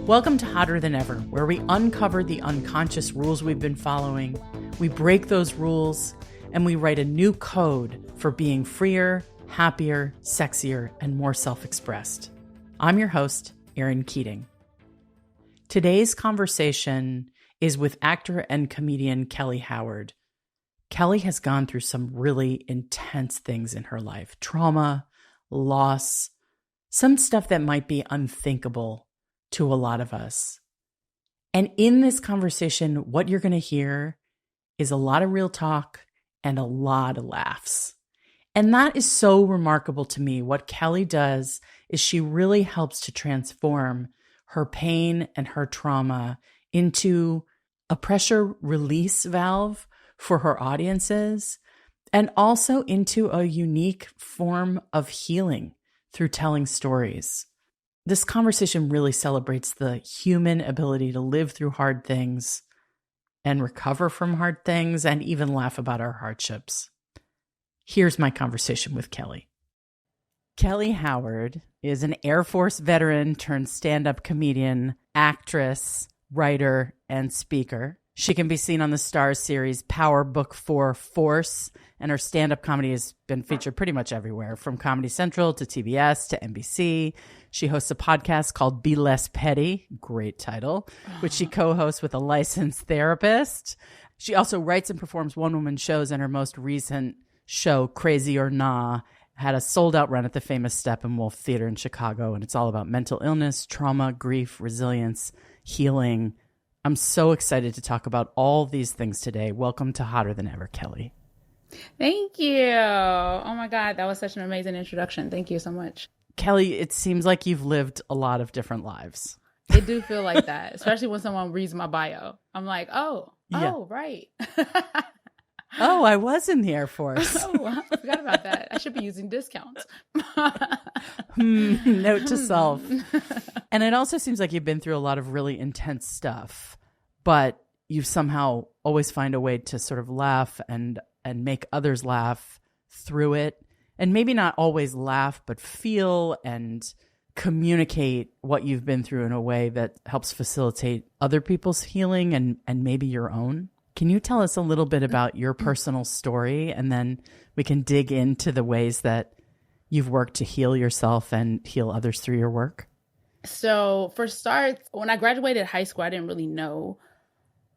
Welcome to Hotter Than Ever, where we uncover the unconscious rules we've been following, we break those rules, and we write a new code for being freer, happier, sexier, and more self-expressed. I'm your host, Erin Keating. Today's conversation is with actor and comedian Kellye Howard. Kellye has gone through some really intense things in her life. Trauma, loss, some stuff that might be unthinkable to a lot of us. And in this conversation, what you're going to hear is a lot of real talk and a lot of laughs. And that is so remarkable to me. What Kellye does is she really helps to transform her pain and her trauma into a pressure release valve for her audiences, and also into a unique form of healing through telling stories. This conversation really celebrates the human ability to live through hard things and recover from hard things and even laugh about our hardships. Here's my conversation with Kellye. Kellye Howard is an Air Force veteran turned stand-up comedian, actress, writer, and speaker. She can be seen on the Starz series Power Book 4 Force, and her stand-up comedy has been featured pretty much everywhere, from Comedy Central to TBS to NBC. She hosts a podcast called Be Less Petty, great title, which she co-hosts with a licensed therapist. She also writes and performs one-woman shows, and her most recent show, Crazy or Nah, had a sold-out run at the famous Steppenwolf Theater in Chicago, and it's all about mental illness, trauma, grief, resilience, healing. I'm so excited to talk about all these things today. Welcome to Hotter Than Ever, Kellye. Thank you. Oh my God, that was such an amazing introduction. Thank you so much. Kellye, it seems like you've lived a lot of different lives. It do feel like that, especially when someone reads my bio. I'm like, right. Oh, I was in the Air Force. Oh, I forgot about that. I should be using discounts. Note to self. And it also seems like you've been through a lot of really intense stuff, but you somehow always find a way to sort of laugh and make others laugh through it. And maybe not always laugh, but feel and communicate what you've been through in a way that helps facilitate other people's healing and maybe your own. Can you tell us a little bit about your personal story, and then we can dig into the ways that you've worked to heal yourself and heal others through your work? So for starts, when I graduated high school, I didn't really know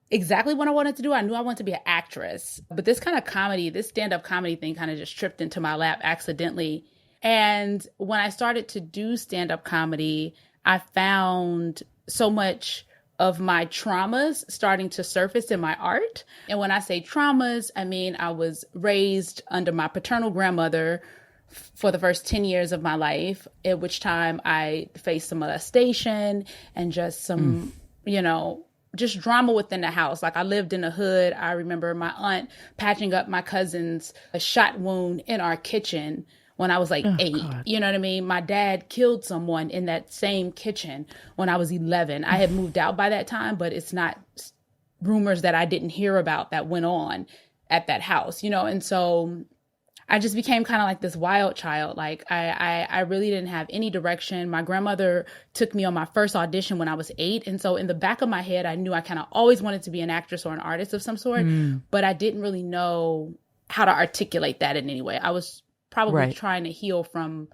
exactly what I wanted to do. I knew I wanted to be an actress, but this kind of comedy, this stand-up comedy thing kind of just tripped into my lap accidentally. And when I started to do stand-up comedy, I found so much of my traumas starting to surface in my art. And when I say traumas, I mean, I was raised under my paternal grandmother for the first 10 years of my life, at which time I faced some molestation and just some, just drama within the house. Like, I lived in the hood. I remember my aunt patching up my cousin's shot wound in our kitchen when I was like 8. God. You know what I mean? My dad killed someone in that same kitchen when I was 11. I had moved out by that time, but it's not rumors that I didn't hear about that went on at that house, And so I just became kind of like this wild child. Like, I really didn't have any direction. My grandmother took me on my first audition when I was 8. And so in the back of my head, I knew I kind of always wanted to be an actress or an artist of some sort, but I didn't really know how to articulate that in any way. I was probably trying to heal from,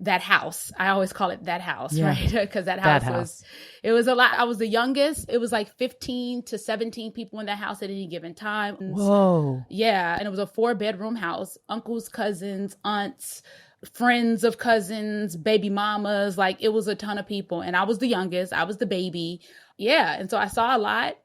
that house. I always call it that house, right? Because that house was a lot. I was the youngest. It was like 15 to 17 people in that house at any given time. Whoa. Yeah. And it was a 4-bedroom house, uncles, cousins, aunts, friends of cousins, baby mamas. Like, it was a ton of people. And I was the youngest. I was the baby. Yeah. And so I saw a lot.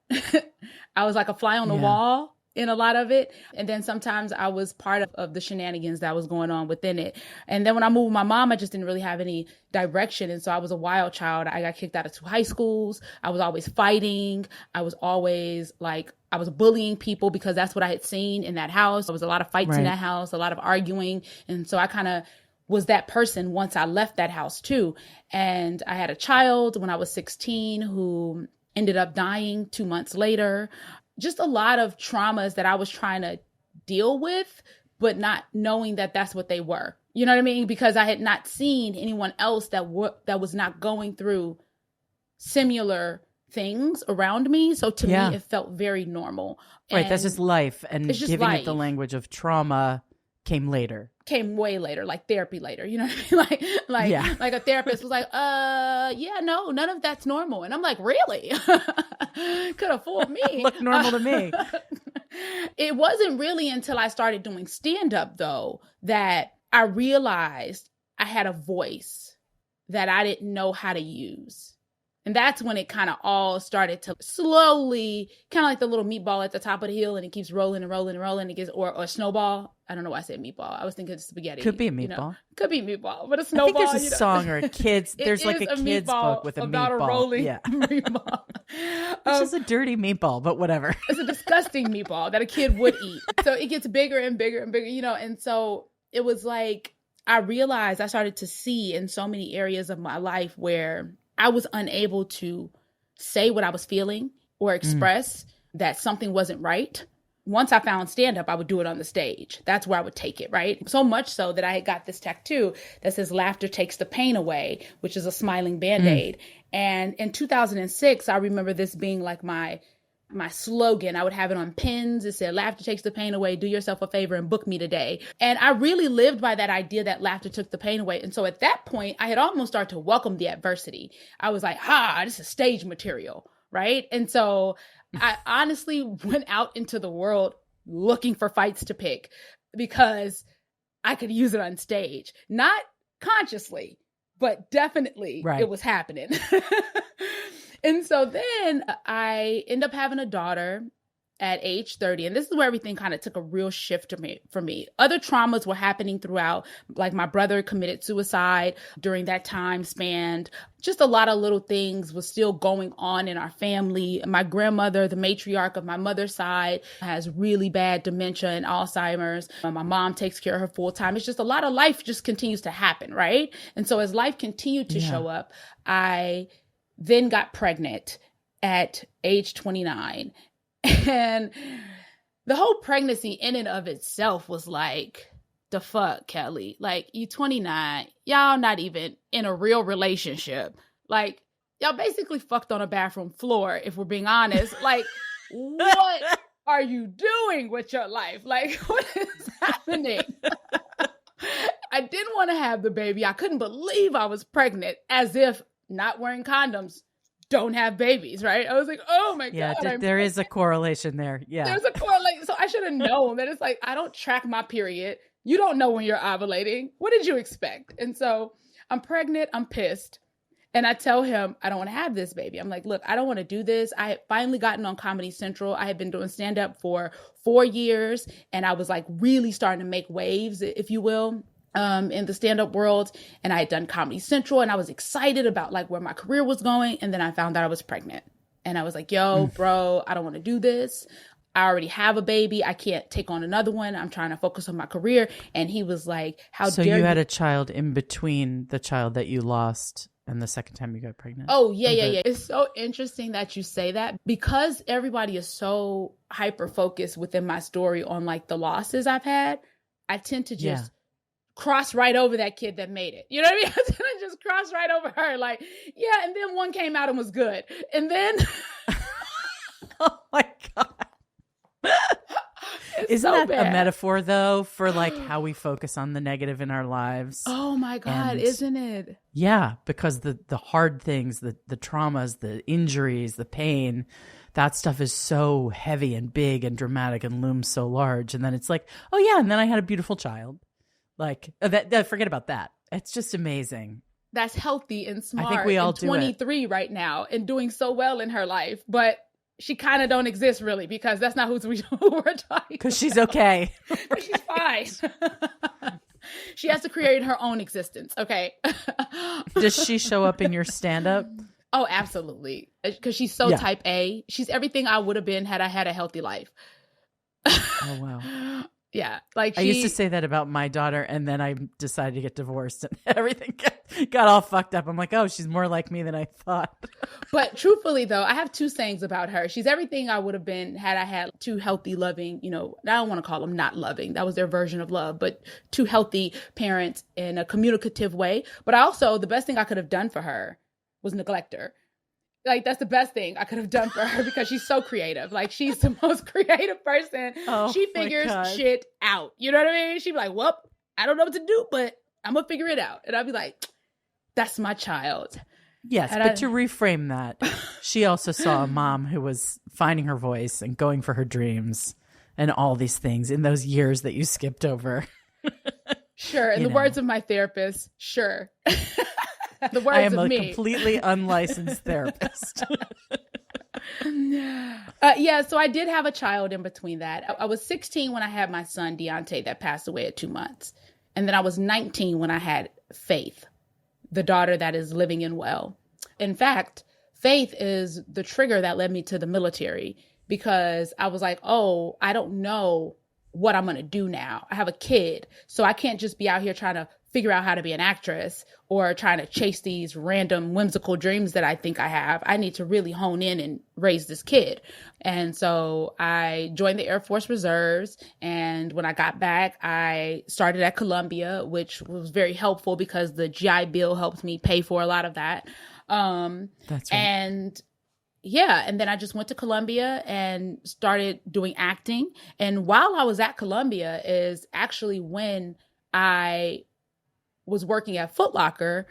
I was like a fly on the wall in a lot of it. And then sometimes I was part of the shenanigans that was going on within it. And then when I moved with my mom, I just didn't really have any direction. And so I was a wild child. I got kicked out of 2 high schools. I was always fighting. I was always I was bullying people because that's what I had seen in that house. There was a lot of fights in that house, a lot of arguing. And so I kind of was that person once I left that house too. And I had a child when I was 16 who ended up dying 2 months later. Just a lot of traumas that I was trying to deal with, but not knowing that that's what they were. You know what I mean? Because I had not seen anyone else that was not going through similar things around me. So to me, it felt very normal. Right. That's just life. And it's just giving life. It the language of trauma came later. Came way later, like therapy later. You know what I mean? Like a therapist was like, no, none of that's normal. And I'm like, really? Could have fooled me. Looked normal to me. It wasn't really until I started doing stand-up, though, that I realized I had a voice that I didn't know how to use. And that's when it kind of all started to slowly, kind of like the little meatball at the top of the hill, and it keeps rolling and rolling and rolling. It gets, or snowball. I don't know why I said meatball. I was thinking spaghetti. Could be a meatball. Could be meatball, but a snowball. I think there's a song or a kid's. There's like a kid's book with a about meatball. A rolling meatball. Which is a dirty meatball, but whatever. It's a disgusting meatball that a kid would eat. So it gets bigger and bigger and bigger, and so it was like I realized I started to see in so many areas of my life where I was unable to say what I was feeling or express that something wasn't right. Once I found stand-up, I would do it on the stage. That's where I would take it, right? So much so that I had got this tattoo that says laughter takes the pain away, which is a smiling Band-Aid. And in 2006, I remember this being like my slogan. I would have it on pins. It said, laughter takes the pain away. Do yourself a favor and book me today. And I really lived by that idea that laughter took the pain away. And so at that point, I had almost started to welcome the adversity. I was like, this is stage material, right? And so I honestly went out into the world looking for fights to pick because I could use it on stage. Not consciously, but definitely it was happening. And so then I end up having a daughter at age 30. And this is where everything kind of took a real shift for me. Other traumas were happening throughout, like my brother committed suicide during that time span. Just a lot of little things was still going on in our family. My grandmother, the matriarch of my mother's side, has really bad dementia and Alzheimer's. My mom takes care of her full time. It's just a lot of life just continues to happen, right? And so as life continued to show up, I then got pregnant at age 29. And the whole pregnancy in and of itself was like, the fuck, Kellye? Like, you 29, y'all not even in a real relationship. Like, y'all basically fucked on a bathroom floor, if we're being honest. Like, what are you doing with your life? Like, what is happening? I didn't want to have the baby. I couldn't believe I was pregnant, as if not wearing condoms don't have babies, right? I was like, oh my God. Yeah, there is a correlation there. Yeah. There's a correlation. So I should have known that. It's like, I don't track my period. You don't know when you're ovulating. What did you expect? And so I'm pregnant. I'm pissed. And I tell him, I don't want to have this baby. I'm like, look, I don't want to do this. I had finally gotten on Comedy Central. I had been doing stand-up for 4 years. And I was like really starting to make waves, if you will, in the stand-up world. And I had done Comedy Central and I was excited about like where my career was going. And then I found out I was pregnant and I was like, yo, bro, I don't want to do this. I already have a baby. I can't take on another one. I'm trying to focus on my career. And he was like, how dare you? So you had a child in between the child that you lost and the second time you got pregnant? Oh, yeah. It's so interesting that you say that because everybody is so hyper-focused within my story on like the losses I've had. I tend to just cross right over that kid that made it. You know what I mean? I tend to just cross right over her. Like, yeah. And then one came out and was good. And then. Oh my God. Isn't so that bad. A metaphor though for like how we focus on the negative in our lives? Oh my God, isn't it? Yeah, because the hard things, the traumas, the injuries, the pain, that stuff is so heavy and big and dramatic and looms so large. And then it's like, oh yeah, and then I had a beautiful child. Like forget about that. It's just amazing. That's healthy and smart. I think we all do 23 right now and doing so well in her life, but she kind of don't exist really because that's not who we're talking. Because she's okay. She's fine. She has to create her own existence. Okay. Does she show up in your stand-up? Oh, absolutely. Because she's so type A. She's everything I would have been had I had a healthy life. Oh, wow. Yeah. Like I used to say that about my daughter, and then I decided to get divorced and everything got all fucked up. I'm like, oh, she's more like me than I thought. But truthfully, though, I have two sayings about her. She's everything I would have been had I had two healthy, loving, I don't want to call them not loving. That was their version of love, but two healthy parents in a communicative way. But also, the best thing I could have done for her was neglect her. Like, that's the best thing I could have done for her because she's so creative. Like, she's the most creative person. She figures shit out. You know what I mean? She'd be like, well, I don't know what to do, but I'm going to figure it out. And I'd be like, that's my child. Yes, but to reframe that, she also saw a mom who was finding her voice and going for her dreams and all these things in those years that you skipped over. Sure. In the words of my therapist, sure. The words I am of a me. completely unlicensed therapist. Yeah, so I did have a child in between that. I was 16 when I had my son, Deontay, that passed away at 2 months. And then I was 19 when I had Faith, the daughter that is living and well. In fact, Faith is the trigger that led me to the military because I was like, oh, I don't know what I'm going to do now. I have a kid, so I can't just be out here trying to figure out how to be an actress or trying to chase these random whimsical dreams that I think I have. I need to really hone in and raise this kid. And so I joined the Air Force Reserves. And when I got back, I started at Columbia, which was very helpful because the GI Bill helped me pay for a lot of that. That's right. And yeah, and then I just went to Columbia and started doing acting. And while I was at Columbia is actually when I was working at Foot Locker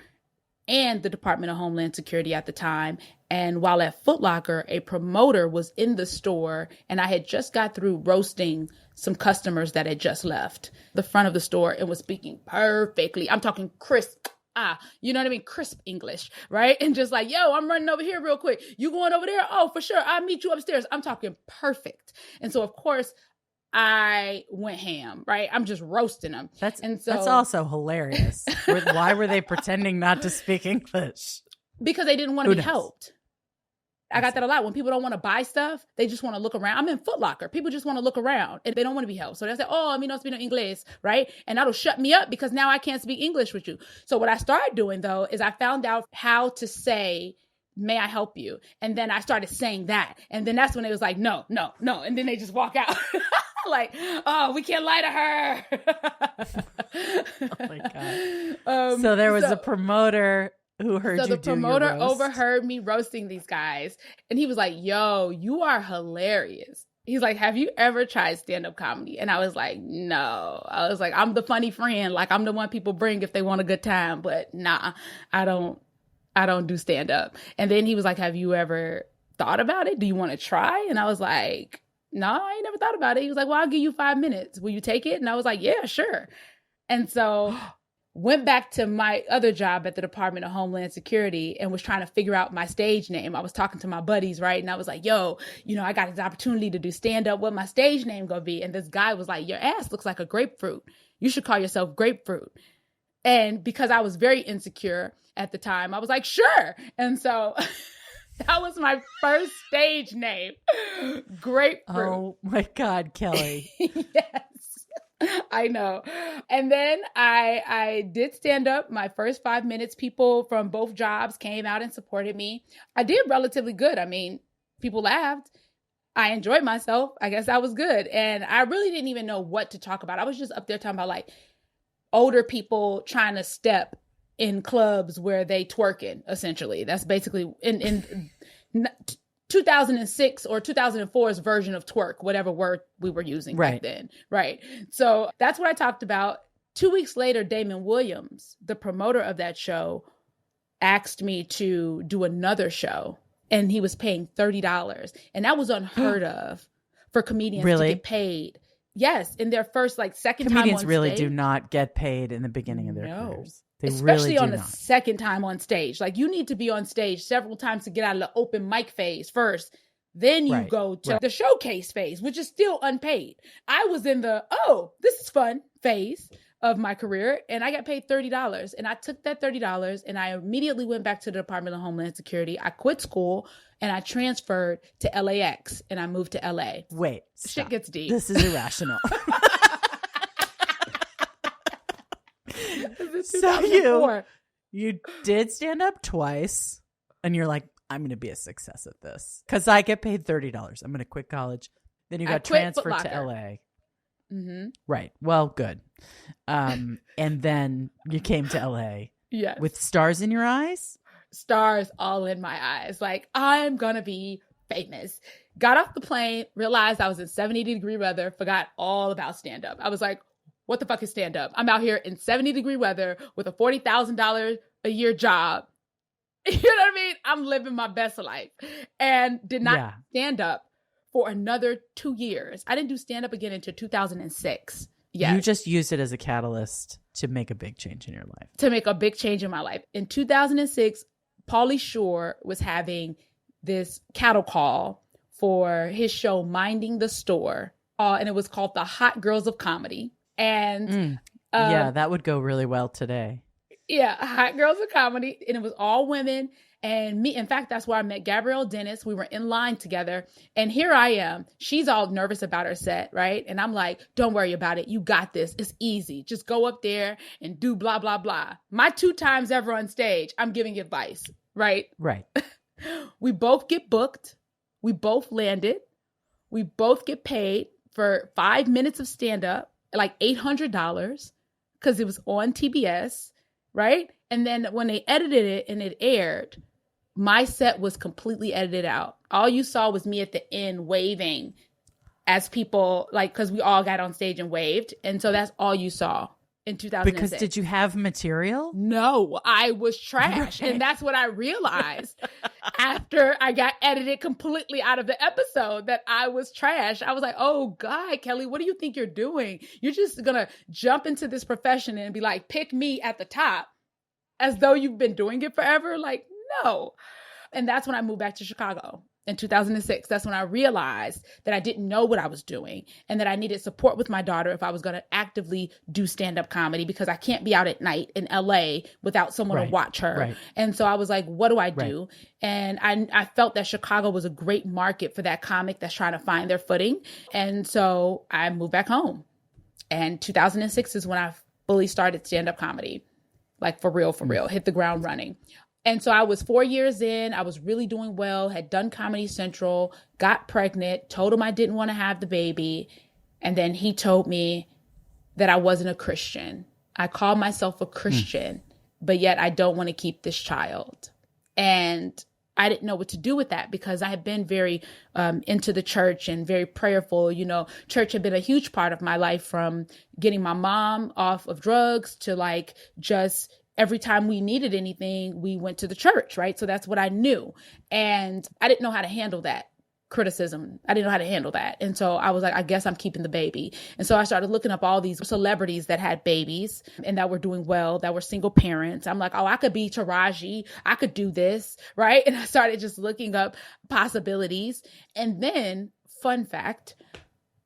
and the Department of Homeland Security at the time. And while at Foot Locker, a promoter was in the store and I had just got through roasting some customers that had just left the front of the store and was speaking perfectly. I'm talking crisp. You know what I mean? Crisp English, right? And just like, yo, I'm running over here real quick. You going over there? Oh, for sure. I'll meet you upstairs. I'm talking perfect. And so, of course, I went ham, right? I'm just roasting them. That's also hilarious. Why were they pretending not to speak English? Because they didn't want to be helped. I got that a lot. When people don't want to buy stuff, they just want to look around. I'm in Foot Locker. People just want to look around and they don't want to be helped. So they say, oh, no speak no English, right? And that'll shut me up because now I can't speak English with you. So what I started doing though, is I found out how to say, may I help you? And then I started saying that. And then that's when it was like, no. And then they just walk out. Like, oh, we can't lie to her. Oh my God. So there was a promoter who heard you do your roast. So the promoter overheard me roasting these guys. And he was like, yo, you are hilarious. He's like, have you ever tried stand-up comedy? And I was like, no. I was like, I'm the funny friend. Like, I'm the one people bring if they want a good time. But nah, I don't do stand-up. And then he was like, have you ever thought about it? Do you want to try? And I was like, no, I ain't never thought about it. He was like, well, I'll give you 5 minutes. Will you take it? And I was like, yeah, sure. And so went back to my other job at the Department of Homeland Security and was trying to figure out my stage name. I was talking to my buddies, right? And I was like, yo, I got this opportunity to do stand-up. What my stage name gonna be? And this guy was like, your ass looks like a grapefruit. You should call yourself Grapefruit. And because I was very insecure at the time, I was like, sure. And so that was my first stage name, Grapefruit. Oh my God, Kellye. Yes, I know. And then I did stand up my first 5 minutes. People from both jobs came out and supported me. I did relatively good. I mean, people laughed. I enjoyed myself. I guess that was good. And I really didn't even know what to talk about. I was just up there talking about like older people trying to step in clubs where they twerking, essentially. That's basically in 2006 or 2004's version of twerk, whatever word we were using back then. Right. So that's what I talked about. 2 weeks later, Damon Williams, the promoter of that show, asked me to do another show. And he was paying $30. And that was unheard of for comedians to get paid. Yes, in their first, second time on stage. Comedians really do not get paid in the beginning of their careers. They Especially really on the second time on stage. Like, you need to be on stage several times to get out of the open mic phase first. Then you go to the showcase phase, which is still unpaid. I was in the, this is fun phase of my career, and I got paid $30. And I took that $30 and I immediately went back to the Department of Homeland Security. I quit school and I transferred to LAX and I moved to LA. Wait, shit gets deep. This is irrational. So you did stand up twice and you're like, I'm going to be a success at this because I get paid $30. I'm going to quit college. Then you got transferred to LA. Mm-hmm. Right. Well, good. And then you came to LA with stars in your eyes. stars all in my eyes. Like, I'm going to be famous. Got off the plane, realized I was in 70-degree weather, forgot all about stand-up. I was like, what the fuck is stand-up? I'm out here in 70-degree weather with a $40,000 a year job. You know what I mean? I'm living my best life, and did not stand up for another 2 years. I didn't do stand-up again until 2006. Yes. You just used it as a catalyst to make a big change in your life. To make a big change in my life. In 2006, Pauly Shore was having this cattle call for his show, Minding the Store. And it was called The Hot Girls of Comedy. And that would go really well today. Yeah, Hot Girls of Comedy. And it was all women. And me, in fact, that's where I met Gabrielle Dennis. We were in line together. And here I am. She's all nervous about her set, right? And I'm like, don't worry about it. You got this. It's easy. Just go up there and do blah, blah, blah. My 2 times ever on stage, I'm giving advice, right? Right. We both get booked. We both landed. We both get paid for 5 minutes of stand-up, like $800, because it was on TBS, right? And then when they edited it and it aired, my set was completely edited out. All you saw was me at the end waving as people, like, because we all got on stage and waved. And so that's all you saw in 2006. Because did you have material? No, I was trash. Right. And that's what I realized after I got edited completely out of the episode, that I was trash. I was like, oh God, Kellye, what do you think you're doing? You're just going to jump into this profession and be like, pick me at the top as though you've been doing it forever. Like, no. And that's when I moved back to Chicago in 2006. That's when I realized that I didn't know what I was doing and that I needed support with my daughter if I was going to actively do stand-up comedy, because I can't be out at night in LA without someone to watch her. Right. And so I was like, what do I do? Right. And I felt that Chicago was a great market for that comic that's trying to find their footing. And so I moved back home. And 2006 is when I fully started stand-up comedy. Like for real, hit the ground running. And so I was 4 years in, I was really doing well, had done Comedy Central, got pregnant, told him I didn't want to have the baby. And then he told me that I wasn't a Christian. I call myself a Christian, but yet I don't want to keep this child. And I didn't know what to do with that, because I had been very into the church and very prayerful. You know, church had been a huge part of my life, from getting my mom off of drugs to like just every time we needed anything, we went to the church, right? So that's what I knew. And I didn't know how to handle that criticism. I didn't know how to handle that. And so I was like, I guess I'm keeping the baby. And so I started looking up all these celebrities that had babies and that were doing well, that were single parents. I'm like, oh, I could be Taraji. I could do this, right? And I started just looking up possibilities. And then, fun fact,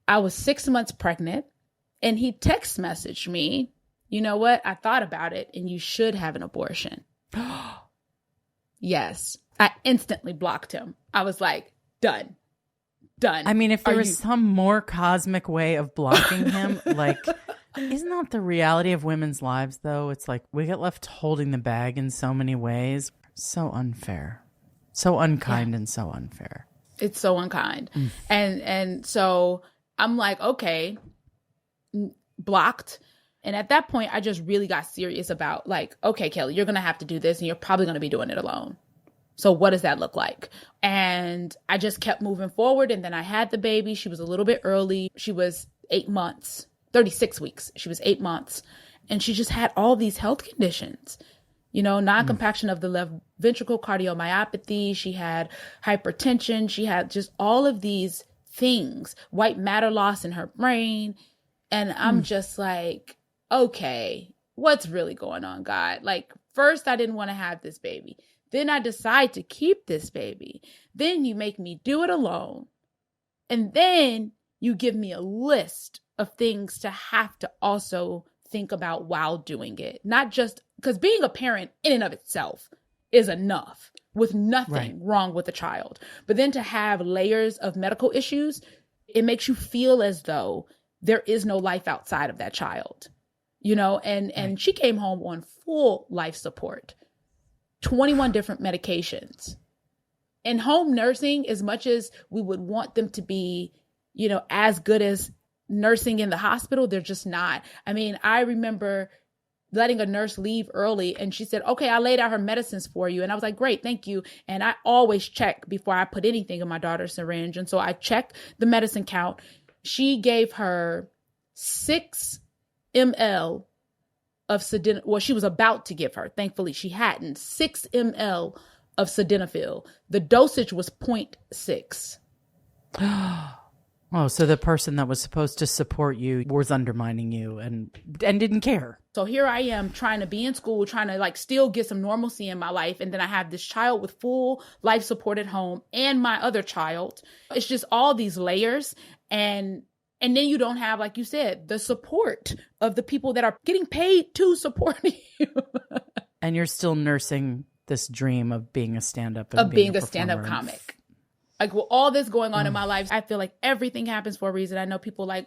I was 6 months pregnant, and he text messaged me, you know what? I thought about it, and you should have an abortion. Yes. I instantly blocked him. I was like, done. I mean, if there was some more cosmic way of blocking him, like, isn't that the reality of women's lives, though? It's like we get left holding the bag in so many ways. So unfair. So unkind and so unfair. It's so unkind. And so I'm like, okay, blocked. And at that point, I just really got serious about like, okay, Kellye, you're going to have to do this, and you're probably going to be doing it alone. So what does that look like? And I just kept moving forward. And then I had the baby. She was a little bit early. She was 8 months, 36 weeks. She was 8 months. And she just had all these health conditions, you know, non-compaction of the left ventricle, cardiomyopathy. She had hypertension. She had just all of these things, white matter loss in her brain. And I'm just like, okay, what's really going on, God? Like, first, I didn't want to have this baby. Then I decide to keep this baby. Then you make me do it alone. And then you give me a list of things to have to also think about while doing it. Not just because being a parent in and of itself is enough with nothing wrong with the child. But then to have layers of medical issues, it makes you feel as though there is no life outside of that child. You know, and she came home on full life support. 21 different medications. And home nursing, as much as we would want them to be, you know, as good as nursing in the hospital, they're just not. I mean, I remember letting a nurse leave early. And she said, okay, I laid out her medicines for you. And I was like, great, thank you. And I always check before I put anything in my daughter's syringe. And so I checked the medicine count. She gave her 6 ml of sildenafil. Well, she was about to give her. Thankfully, she hadn't. 6 ml of sildenafil. The dosage was 0.6. Oh, so the person that was supposed to support you was undermining you and didn't care. So here I am trying to be in school, trying to like still get some normalcy in my life. And then I have this child with full life support at home and my other child. It's just all these layers. And then you don't have, like you said, the support of the people that are getting paid to support you. And you're still nursing this dream of being a stand-up. Of being a stand-up comic. Like, with all this going on in my life, I feel like everything happens for a reason. I know people like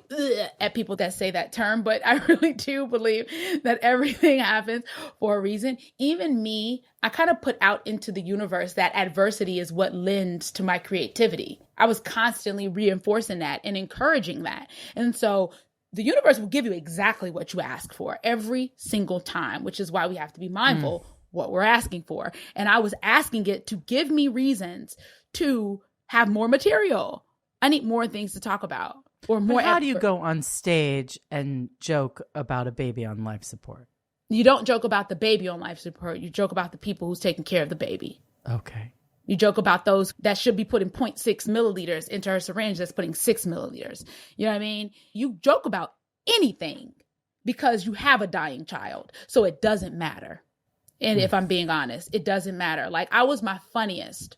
at people that say that term, but I really do believe that everything happens for a reason. Even me, I kind of put out into the universe that adversity is what lends to my creativity. I was constantly reinforcing that and encouraging that. And so the universe will give you exactly what you ask for every single time, which is why we have to be mindful what we're asking for. And I was asking it to give me reasons to have more material. I need more things to talk about or more. But how do you go on stage and joke about a baby on life support? You don't joke about the baby on life support. You joke about the people who's taking care of the baby. Okay. You joke about those that should be putting 0.6 milliliters into her syringe that's putting 6 milliliters. You know what I mean? You joke about anything because you have a dying child. So it doesn't matter. And if I'm being honest, it doesn't matter. Like, I was my funniest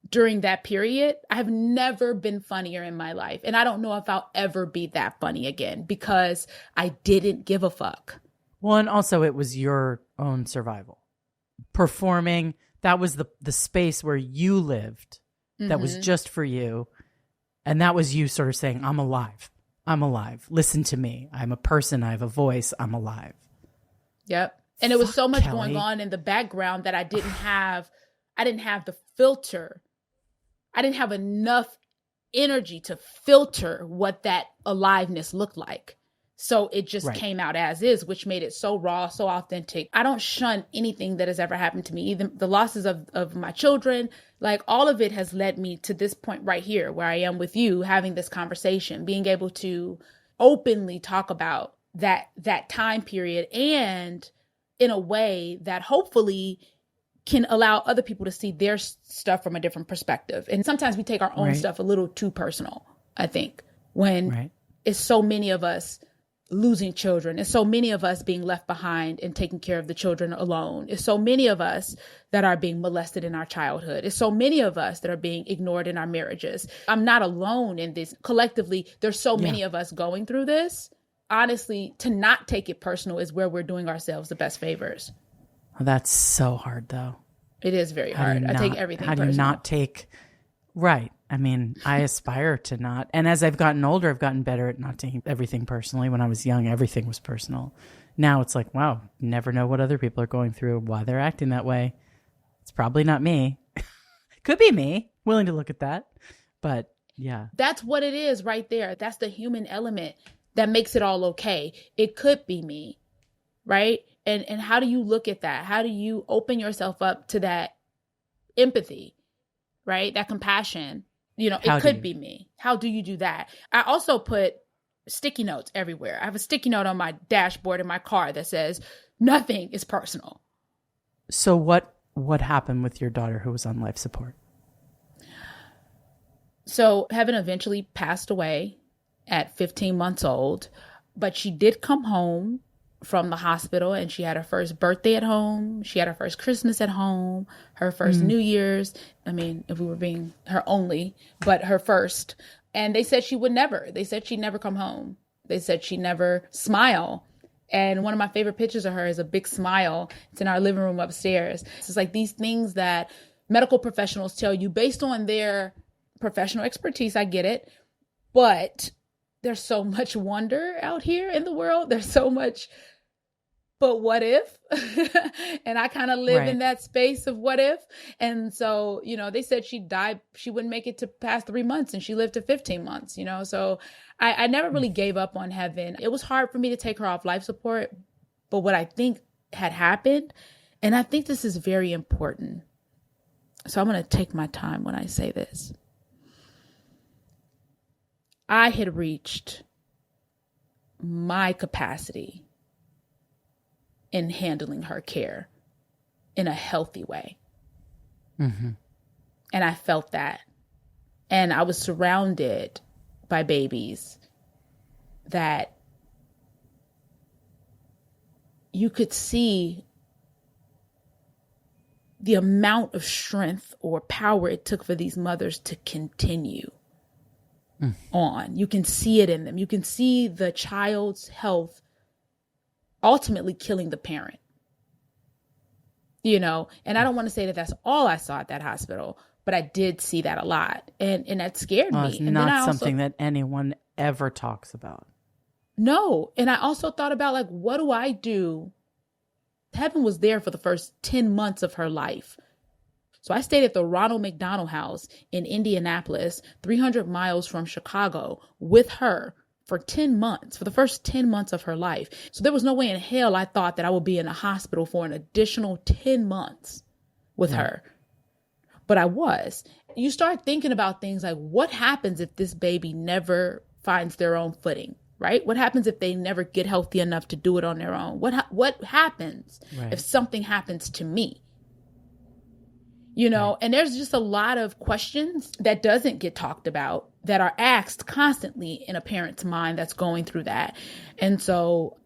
during that period. I have never been funnier in my life. And I don't know if I'll ever be that funny again because I didn't give a fuck. Well, and also it was your own survival. Performing, that was the space where you lived that was just for you. And that was you sort of saying, I'm alive. I'm alive. Listen to me. I'm a person. I have a voice. I'm alive. Yep. And it was so much Kellye. going on in the background that I didn't have the filter. I didn't have enough energy to filter what that aliveness looked like. So it just came out as is, which made it so raw, so authentic. I don't shun anything that has ever happened to me, even the losses of my children. Like, all of it has led me to this point right here where I am with you having this conversation, being able to openly talk about that time period, and in a way that hopefully can allow other people to see their stuff from a different perspective. And sometimes we take our own stuff a little too personal, I think, when it's so many of us losing children. It's so many of us being left behind and taking care of the children alone. It's so many of us that are being molested in our childhood. It's so many of us that are being ignored in our marriages. I'm not alone in this. Collectively, there's so many of us going through this. Honestly, to not take it personal is where we're doing ourselves the best favors. Oh, that's so hard, though. It is very hard. I take everything personal. How do you not take... Right. I mean, I aspire to not. And as I've gotten older, I've gotten better at not taking everything personally. When I was young, everything was personal. Now it's like, wow, you never know what other people are going through, why they're acting that way. It's probably not me. Could be me. Willing to look at that. But yeah. That's what it is right there. That's the human element that makes it all okay. It could be me, right? And how do you look at that? How do you open yourself up to that empathy, right? That compassion, it could be me. How do you do that? I also put sticky notes everywhere. I have a sticky note on my dashboard in my car that says, nothing is personal. So what happened with your daughter who was on life support? So Heaven eventually passed away at 15 months old, but she did come home from the hospital, and she had her first birthday at home. She had her first Christmas at home, her first New Year's. I mean, if we were being her only, but her first. And they said she'd never come home. They said she'd never smile. And one of my favorite pictures of her is a big smile. It's in our living room upstairs. It's like these things that medical professionals tell you based on their professional expertise. I get it. But there's so much wonder out here in the world. There's so much, but what if? And I kind of live in that space of what if. And so, they said she died, she wouldn't make it to past 3 months, and she lived to 15 months, so I never really gave up on Heaven. It was hard for me to take her off life support, But what I think had happened, and I think this is very important. So I'm going to take my time when I say this. I had reached my capacity in handling her care in a healthy way. Mm-hmm. And I felt that. And I was surrounded by babies that you could see the amount of strength or power it took for these mothers to continue on. You can see it in them. You can see the child's health ultimately killing the parent. And I don't want to say that that's all I saw at that hospital, but I did see that a lot. And that scared me. It's not something that anyone ever talks about. No. And I also thought about, like, what do I do? Heaven was there for the first 10 months of her life. So I stayed at the Ronald McDonald House in Indianapolis, 300 miles from Chicago, with her for 10 months, for the first 10 months of her life. So there was no way in hell I thought that I would be in a hospital for an additional 10 months with her. But I was. You start thinking about things like, what happens if this baby never finds their own footing, right? What happens if they never get healthy enough to do it on their own? What happens if something happens to me? And there's just a lot of questions that doesn't get talked about that are asked constantly in a parent's mind that's going through that. And so,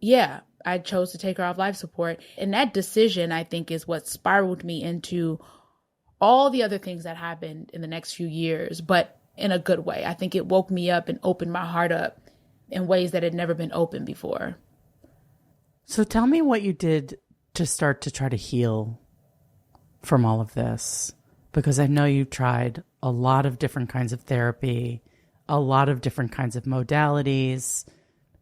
I chose to take her off life support. And that decision, I think, is what spiraled me into all the other things that happened in the next few years, but in a good way. I think it woke me up and opened my heart up in ways that had never been open before. So tell me what you did to start to try to heal from all of this, because I know you tried a lot of different kinds of therapy, a lot of different kinds of modalities,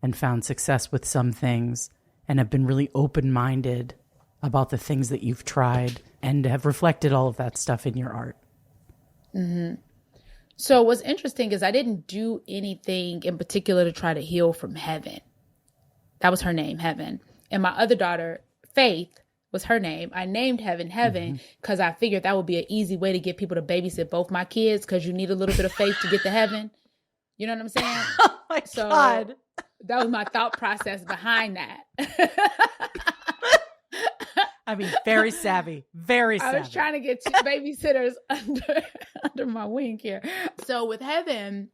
and found success with some things, and have been really open-minded about the things that you've tried and have reflected all of that stuff in your art. Mm-hmm. So what's interesting is I didn't do anything in particular to try to heal from Heaven. That was her name, Heaven. And my other daughter, Faith, was her name. I named Heaven because I figured that would be an easy way to get people to babysit both my kids, because you need a little bit of faith to get to heaven. You know what I'm saying? Oh my God. That was my thought process behind that. I mean, very savvy, very savvy. I was trying to get two babysitters under my wing here. So with Heaven,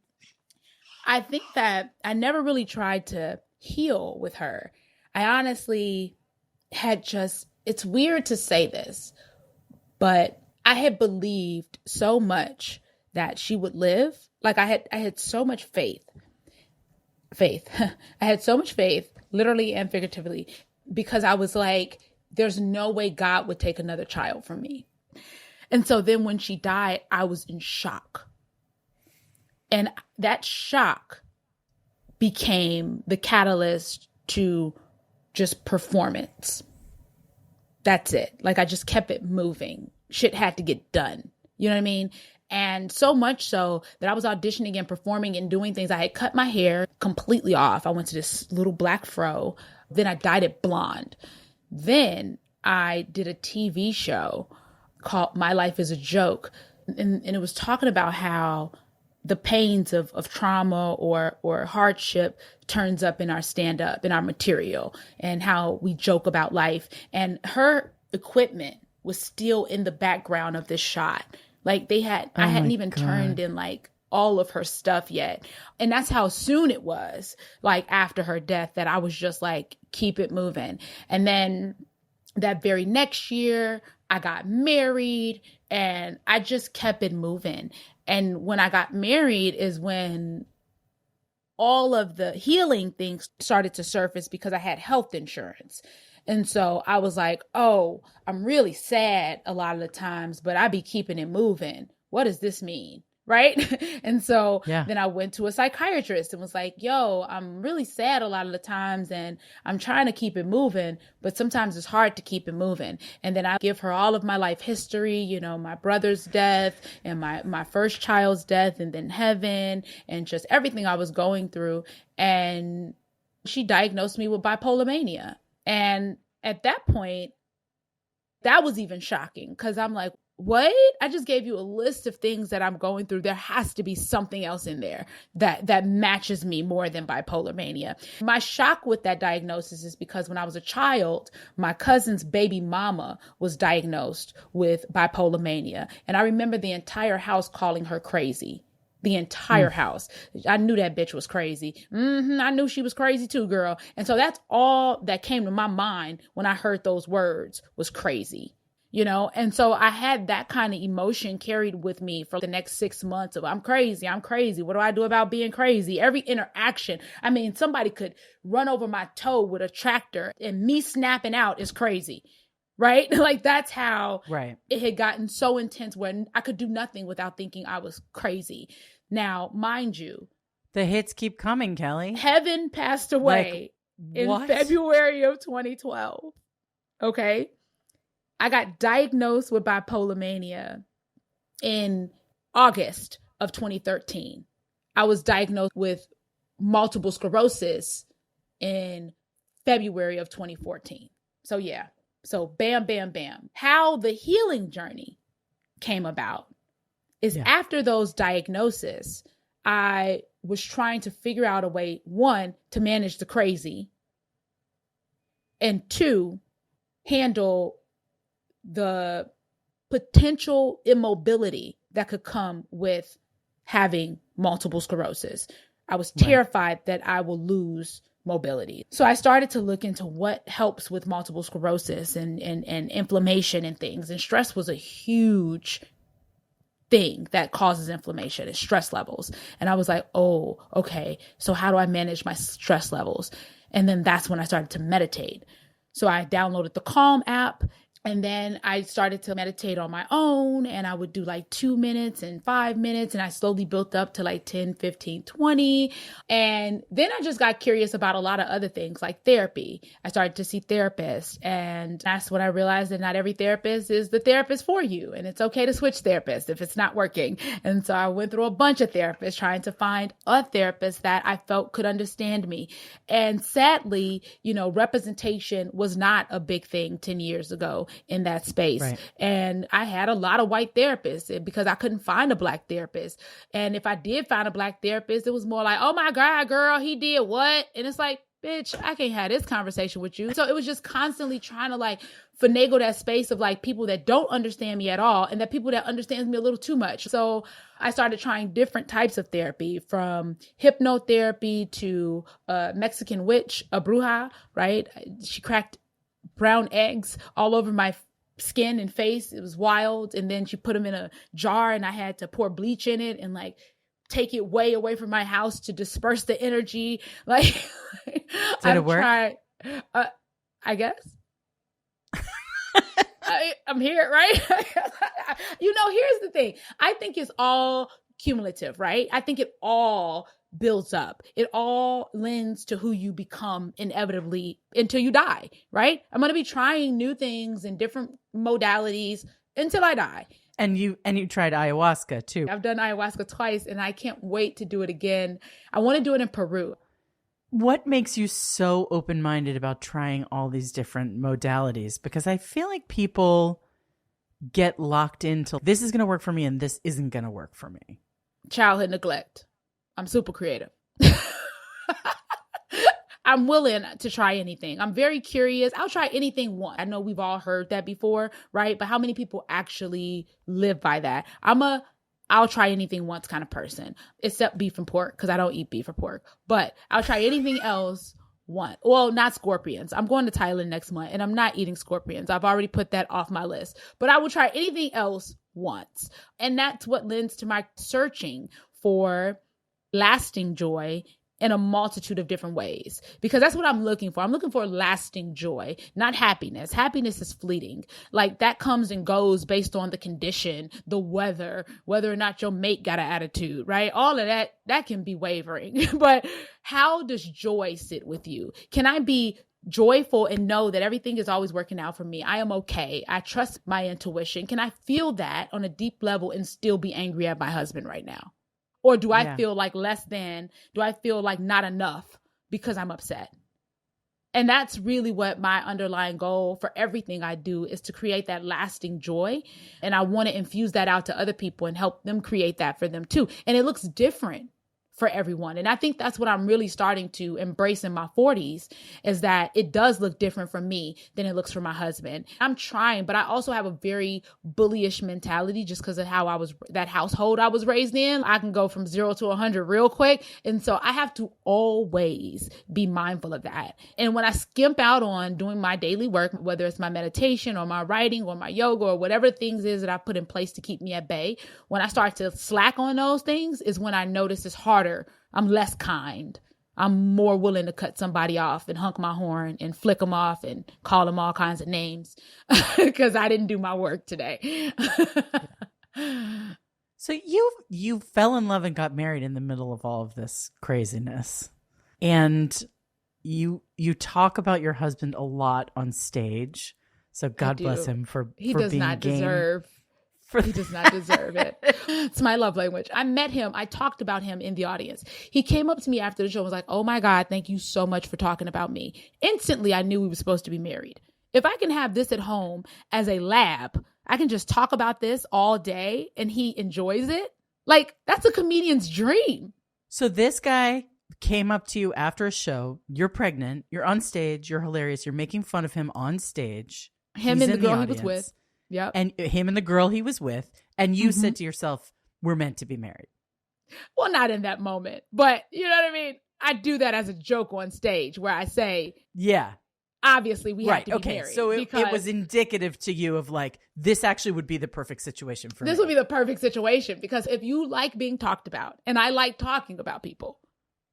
I think that I never really tried to heal with her. I honestly had it's weird to say this, but I had believed so much that she would live. Like I had so much faith. I had so much faith, literally and figuratively, because I was like, there's no way God would take another child from me. And so then when she died, I was in shock. And that shock became the catalyst to just performance. That's it. Like I just kept it moving. Shit had to get done. You know what I mean? And so much so that I was auditioning and performing and doing things. I had cut my hair completely off. I went to this little black fro. Then I dyed it blonde. Then I did a TV show called My Life is a Joke. And it was talking about how the pains of trauma or hardship turns up in our stand-up, in our material, and how we joke about life. And her equipment was still in the background of this shot. Like I hadn't even turned in like all of her stuff yet. And that's how soon it was, like after her death, that I was just like, keep it moving. And then that very next year, I got married and I just kept it moving. And when I got married is when all of the healing things started to surface, because I had health insurance. And so I was like, oh, I'm really sad a lot of the times, but I be keeping it moving. What does this mean? Right. And so then I went to a psychiatrist and was like, yo, I'm really sad a lot of the times and I'm trying to keep it moving, but sometimes it's hard to keep it moving. And then I give her all of my life history, you know, my brother's death and my first child's death, and then Heaven, and just everything I was going through. And she diagnosed me with bipolar mania. And at that point, that was even shocking because I'm like, what? I just gave you a list of things that I'm going through. There has to be something else in there that matches me more than bipolar mania. My shock with that diagnosis is because when I was a child, my cousin's baby mama was diagnosed with bipolar mania. And I remember the entire house calling her crazy. The entire house. I knew that bitch was crazy. I knew she was crazy too, girl. And so that's all that came to my mind when I heard those words was crazy. You know, and so I had that kind of emotion carried with me for the next 6 months of I'm crazy. What do I do about being crazy? Every interaction. I mean, somebody could run over my toe with a tractor and me snapping out is crazy. Right? Like that's how it had gotten so intense when I could do nothing without thinking I was crazy. Now, mind you, the hits keep coming, Kellye. Heaven passed away in February of 2012. Okay. I got diagnosed with bipolar mania in August of 2013. I was diagnosed with multiple sclerosis in February of 2014. So yeah. So bam, bam, bam. How the healing journey came about is after those diagnoses, I was trying to figure out a way, one, to manage the crazy, and two, handle the potential immobility that could come with having multiple sclerosis. I was terrified that I will lose mobility. So I started to look into what helps with multiple sclerosis and inflammation and things. And stress was a huge thing that causes inflammation is stress levels. And I was like, oh, okay. So how do I manage my stress levels? And then that's when I started to meditate. So I downloaded the Calm app. And then I started to meditate on my own, and I would do like 2 minutes and 5 minutes. And I slowly built up to like 10, 15, 20. And then I just got curious about a lot of other things like therapy. I started to see therapists, and that's when I realized that not every therapist is the therapist for you. And it's okay to switch therapists if it's not working. And so I went through a bunch of therapists trying to find a therapist that I felt could understand me. And sadly, you know, representation was not a big thing 10 years ago in that space. Right. And I had a lot of white therapists because I couldn't find a Black therapist. And if I did find a Black therapist, it was more like, oh my God, girl, he did what? And it's like, bitch, I can't have this conversation with you. So it was just constantly trying to like finagle that space of like people that don't understand me at all and that people that understands me a little too much. So I started trying different types of therapy, from hypnotherapy to a Mexican witch, a bruja, right? She cracked brown eggs all over my skin and face. It was wild. And then she put them in a jar and I had to pour bleach in it and like take it way away from my house to disperse the energy. Like, did it work? I guess. I'm here, right? You know, here's the thing. I think it's all cumulative, right? I think it all builds up. It all lends to who you become inevitably until you die, right? I'm going to be trying new things and different modalities until I die. And you tried ayahuasca too. I've done ayahuasca twice and I can't wait to do it again. I want to do it in Peru. What makes you so open-minded about trying all these different modalities? Because I feel like people get locked into this is going to work for me and this isn't going to work for me. Childhood neglect. I'm super creative. I'm willing to try anything. I'm very curious. I'll try anything once. I know we've all heard that before, right? But how many people actually live by that? I'll try anything once kind of person, except beef and pork, because I don't eat beef or pork. But I'll try anything else once. Well, not scorpions. I'm going to Thailand next month and I'm not eating scorpions. I've already put that off my list. But I will try anything else once. And that's what lends to my searching for lasting joy in a multitude of different ways, because that's what I'm looking for. I'm looking for lasting joy, not happiness. Happiness is fleeting. Like that comes and goes based on the condition, the weather, whether or not your mate got an attitude, right? All of that can be wavering. But how does joy sit with you? Can I be joyful and know that everything is always working out for me? I am okay. I trust my intuition. Can I feel that on a deep level and still be angry at my husband right now? Or do I feel like less than? Do I feel like not enough because I'm upset? And that's really what my underlying goal for everything I do is, to create that lasting joy. And I want to infuse that out to other people and help them create that for them too. And it looks different for everyone. And I think that's what I'm really starting to embrace in my 40s, is that it does look different for me than it looks for my husband. I'm trying, but I also have a very bullyish mentality just because of how that household I was raised in. I can go from 0 to 100 real quick. And so I have to always be mindful of that. And when I skimp out on doing my daily work, whether it's my meditation or my writing or my yoga or whatever things is that I put in place to keep me at bay, when I start to slack on those things is when I notice it's harder. I'm less kind. I'm more willing to cut somebody off and honk my horn and flick them off and call them all kinds of names because I didn't do my work today. So you fell in love and got married in the middle of all of this craziness. And you talk about your husband a lot on stage. So God bless him for he does being not game. He does not deserve it. It's my love language. I met him. I talked about him in the audience. He came up to me after the show and was like, "Oh my God, thank you so much for talking about me." Instantly, I knew we were supposed to be married. If I can have this at home as a lab, I can just talk about this all day and he enjoys it. Like, that's a comedian's dream. So this guy came up to you after a show. You're pregnant. You're on stage. You're hilarious. You're making fun of him on stage. Him and the girl he was with. Yep. And him and the girl he was with. And you said to yourself, we're meant to be married. Well, not in that moment, but you know what I mean? I do that as a joke on stage where I say, yeah, obviously we have to be married. So it was indicative to you of like, this actually would be the perfect situation for me. This would be the perfect situation because if you like being talked about and I like talking about people,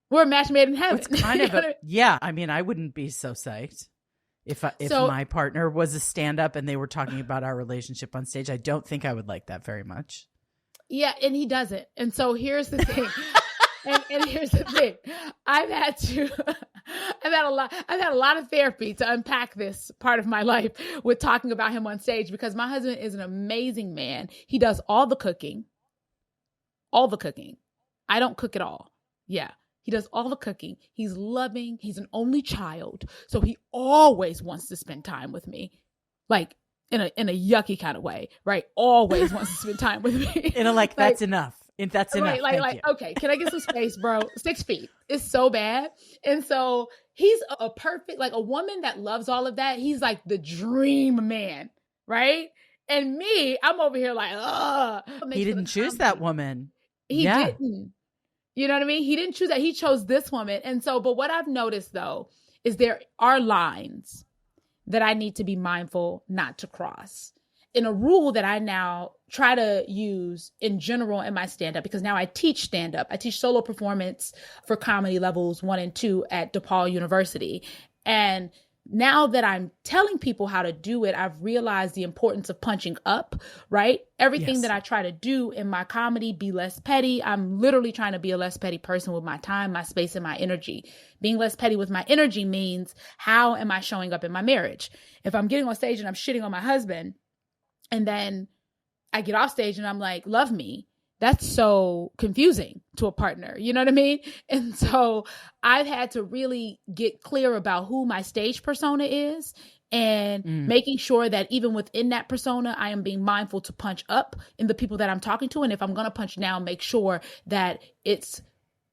we're a match made in heaven. It's kind of yeah. I mean, I wouldn't be so psyched. If my partner was a stand-up and they were talking about our relationship on stage, I don't think I would like that very much. Yeah, and he doesn't. And so here's the thing. and here's the thing. I've had a lot of therapy to unpack this part of my life with talking about him on stage because my husband is an amazing man. He does all the cooking. All the cooking. I don't cook at all. Yeah. He does all the cooking. He's loving. He's an only child. So he always wants to spend time with me. Like in a yucky kind of way, right? Always wants to spend time with me. That's enough. That's enough. Okay, can I get some space, bro? 6 feet. It's so bad. And so he's a perfect, like a woman that loves all of that. He's like the dream man, right? And me, I'm over here like, ugh. He didn't choose that woman. He didn't. You know what I mean? He didn't choose that. He chose this woman. And so, but what I've noticed though, is there are lines that I need to be mindful not to cross. In a rule that I now try to use in general in my stand-up, because now I teach stand-up. I teach solo performance for comedy levels 1 and 2 at DePaul University. And now that I'm telling people how to do it, I've realized the importance of punching up, right? Everything that I try to do in my comedy, be less petty. I'm literally trying to be a less petty person with my time, my space, and my energy. Being less petty with my energy means, how am I showing up in my marriage? If I'm getting on stage and I'm shitting on my husband, and then I get off stage and I'm like, love me. That's so confusing to a partner. You know what I mean? And so I've had to really get clear about who my stage persona is and making sure that even within that persona, I am being mindful to punch up in the people that I'm talking to. And if I'm going to punch down, make sure that it's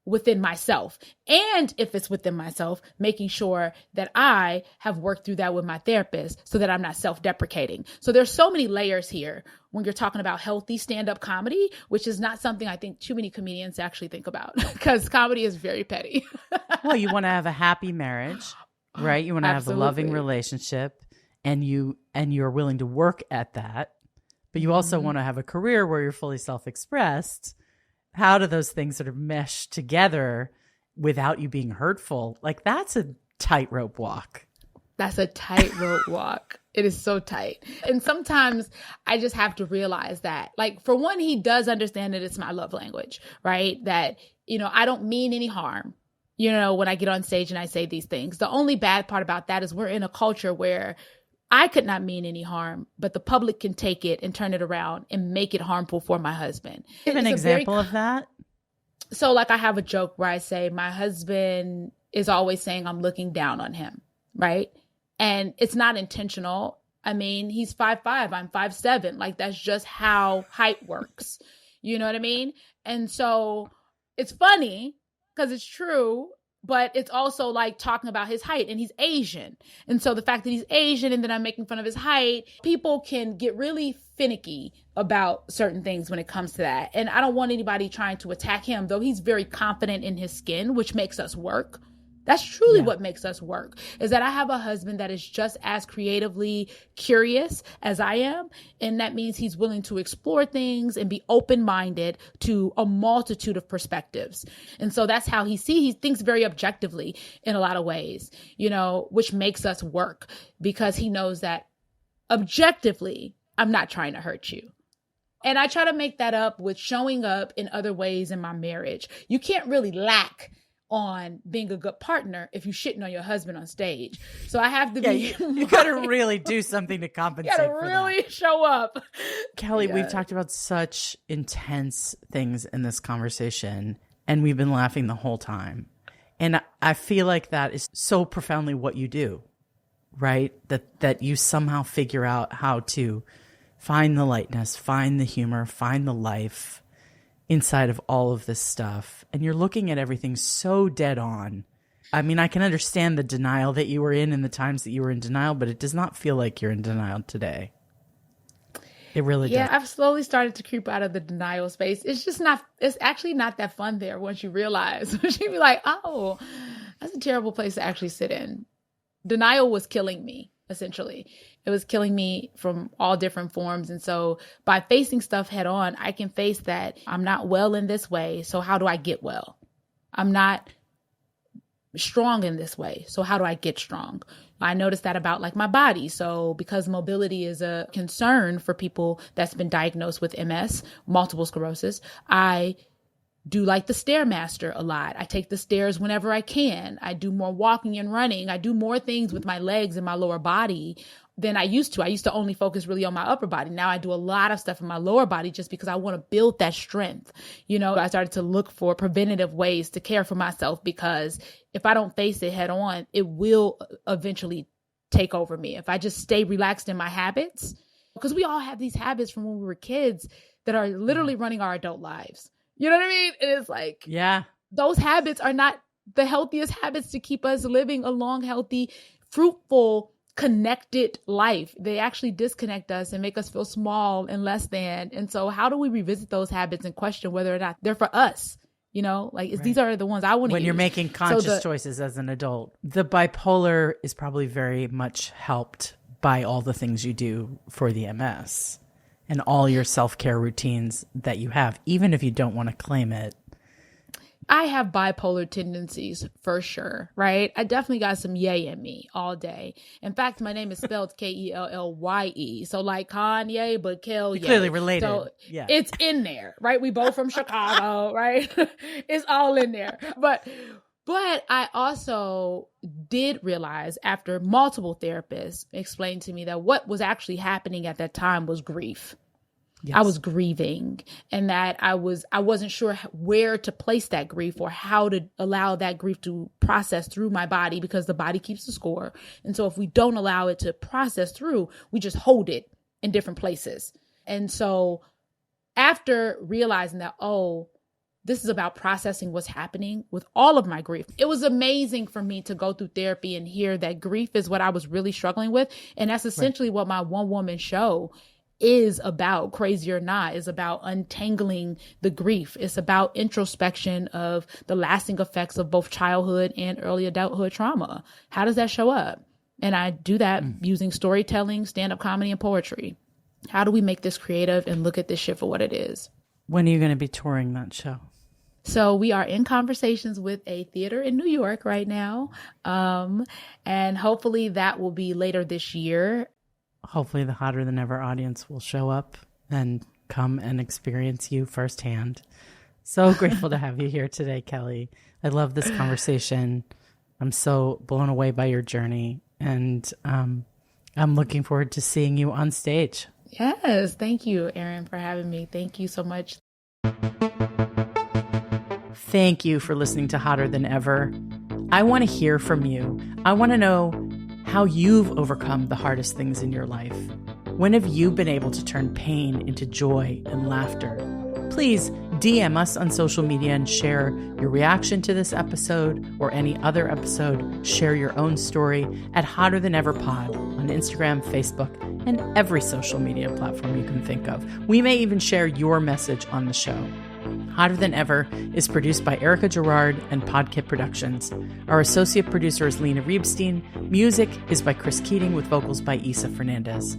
within myself. And if it's within myself, making sure that I have worked through that with my therapist so that I'm not self-deprecating. So there's so many layers here when you're talking about healthy stand-up comedy, which is not something I think too many comedians actually think about because comedy is very petty. Well, you want to have a happy marriage, right? You want to have a loving relationship and you're willing to work at that, but you also want to have a career where you're fully self-expressed. How do those things sort of mesh together without you being hurtful? Like, that's a tightrope walk. That's a tightrope walk. It is so tight. And sometimes I just have to realize that, like, for one, he does understand that it's my love language, right? That, you know, I don't mean any harm, you know, when I get on stage and I say these things. The only bad part about that is we're in a culture where I could not mean any harm, but the public can take it and turn it around and make it harmful for my husband. Give an example of that. So like I have a joke where I say my husband is always saying I'm looking down on him, right? And it's not intentional. I mean, he's 5'5", I'm 5'7". Like, that's just how height works. You know what I mean? And so it's funny because it's true, but it's also like talking about his height, and he's Asian. And so the fact that he's Asian and then I'm making fun of his height, people can get really finicky about certain things when it comes to that. And I don't want anybody trying to attack him, though he's very confident in his skin, which makes us work. That's truly what makes us work, is that I have a husband that is just as creatively curious as I am. And that means he's willing to explore things and be open-minded to a multitude of perspectives. And so that's how he thinks very objectively in a lot of ways, you know, which makes us work, because he knows that objectively, I'm not trying to hurt you. And I try to make that up with showing up in other ways in my marriage. You can't really lack on being a good partner if you're shitting on your husband on stage. So I have to be... You got to really do something to compensate for that. You got to really show up. Kellye, we've talked about such intense things in this conversation, and we've been laughing the whole time. And I feel like that is so profoundly what you do, right? That you somehow figure out how to find the lightness, find the humor, find the life inside of all of this stuff. And you're looking at everything so dead on. I mean, I can understand the denial that you were in and the times that you were in denial, but it does not feel like you're in denial today. It really does. Yeah, I've slowly started to creep out of the denial space. It's actually not that fun there once you realize. You'd be like, oh, that's a terrible place to actually sit in. Denial was killing me, essentially. It was killing me from all different forms. And so by facing stuff head on, I can face that I'm not well in this way. So how do I get well? I'm not strong in this way. So how do I get strong? I noticed that about like my body. So because mobility is a concern for people that's been diagnosed with MS, multiple sclerosis, I do like the Stairmaster a lot. I take the stairs whenever I can. I do more walking and running. I do more things with my legs and my lower body than I used to. I used to only focus really on my upper body. Now I do a lot of stuff in my lower body just because I want to build that strength. You know, I started to look for preventative ways to care for myself, because if I don't face it head on, it will eventually take over me. If I just stay relaxed in my habits, because we all have these habits from when we were kids that are literally running our adult lives. You know what I mean? And it's like, those habits are not the healthiest habits to keep us living a long, healthy, fruitful, connected life. They actually disconnect us and make us feel small and less than. And so how do we revisit those habits and question whether or not they're for us? You know, like these are the ones I want to use. When you're making conscious choices as an adult. The bipolar is probably very much helped by all the things you do for the MS and all your self-care routines that you have, even if you don't want to claim it. I have bipolar tendencies for sure, right? I definitely got some yay in me all day. In fact, my name is spelled Kellye. So like Kanye, but Kellye. Clearly related. So it's in there, right? We both from Chicago, right? It's all in there. But I also did realize after multiple therapists explained to me that what was actually happening at that time was grief. Yes. I was grieving, and that I wasn't sure where to place that grief or how to allow that grief to process through my body, because the body keeps the score. And so if we don't allow it to process through, we just hold it in different places. And so after realizing that, this is about processing what's happening with all of my grief, it was amazing for me to go through therapy and hear that grief is what I was really struggling with. And that's essentially what my one woman show is about, Crazy or Not, is about untangling the grief. It's about introspection of the lasting effects of both childhood and early adulthood trauma. How does that show up? And I do that using storytelling, stand-up comedy, and poetry. How do we make this creative and look at this shit for what it is? When are you going to be touring that show? So we are in conversations with a theater in New York right now. And hopefully that will be later this year. Hopefully the Hotter Than Ever audience will show up and come and experience you firsthand. So grateful to have you here today, Kellye. I love this conversation. I'm so blown away by your journey, and I'm looking forward to seeing you on stage. Yes. Thank you, Erin, for having me. Thank you so much. Thank you for listening to Hotter Than Ever. I want to hear from you. I want to know, how you've overcome the hardest things in your life. When have you been able to turn pain into joy and laughter? Please DM us on social media and share your reaction to this episode or any other episode. Share your own story at Hotter Than Ever Pod on Instagram, Facebook, and every social media platform you can think of. We may even share your message on the show. Hotter Than Ever is produced by Erica Gerard and Podkit Productions. Our associate producer is Lena Reebstein. Music is by Chris Keating with vocals by Isa Fernandez.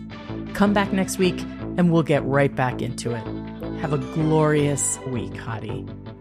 Come back next week and we'll get right back into it. Have a glorious week, Hottie.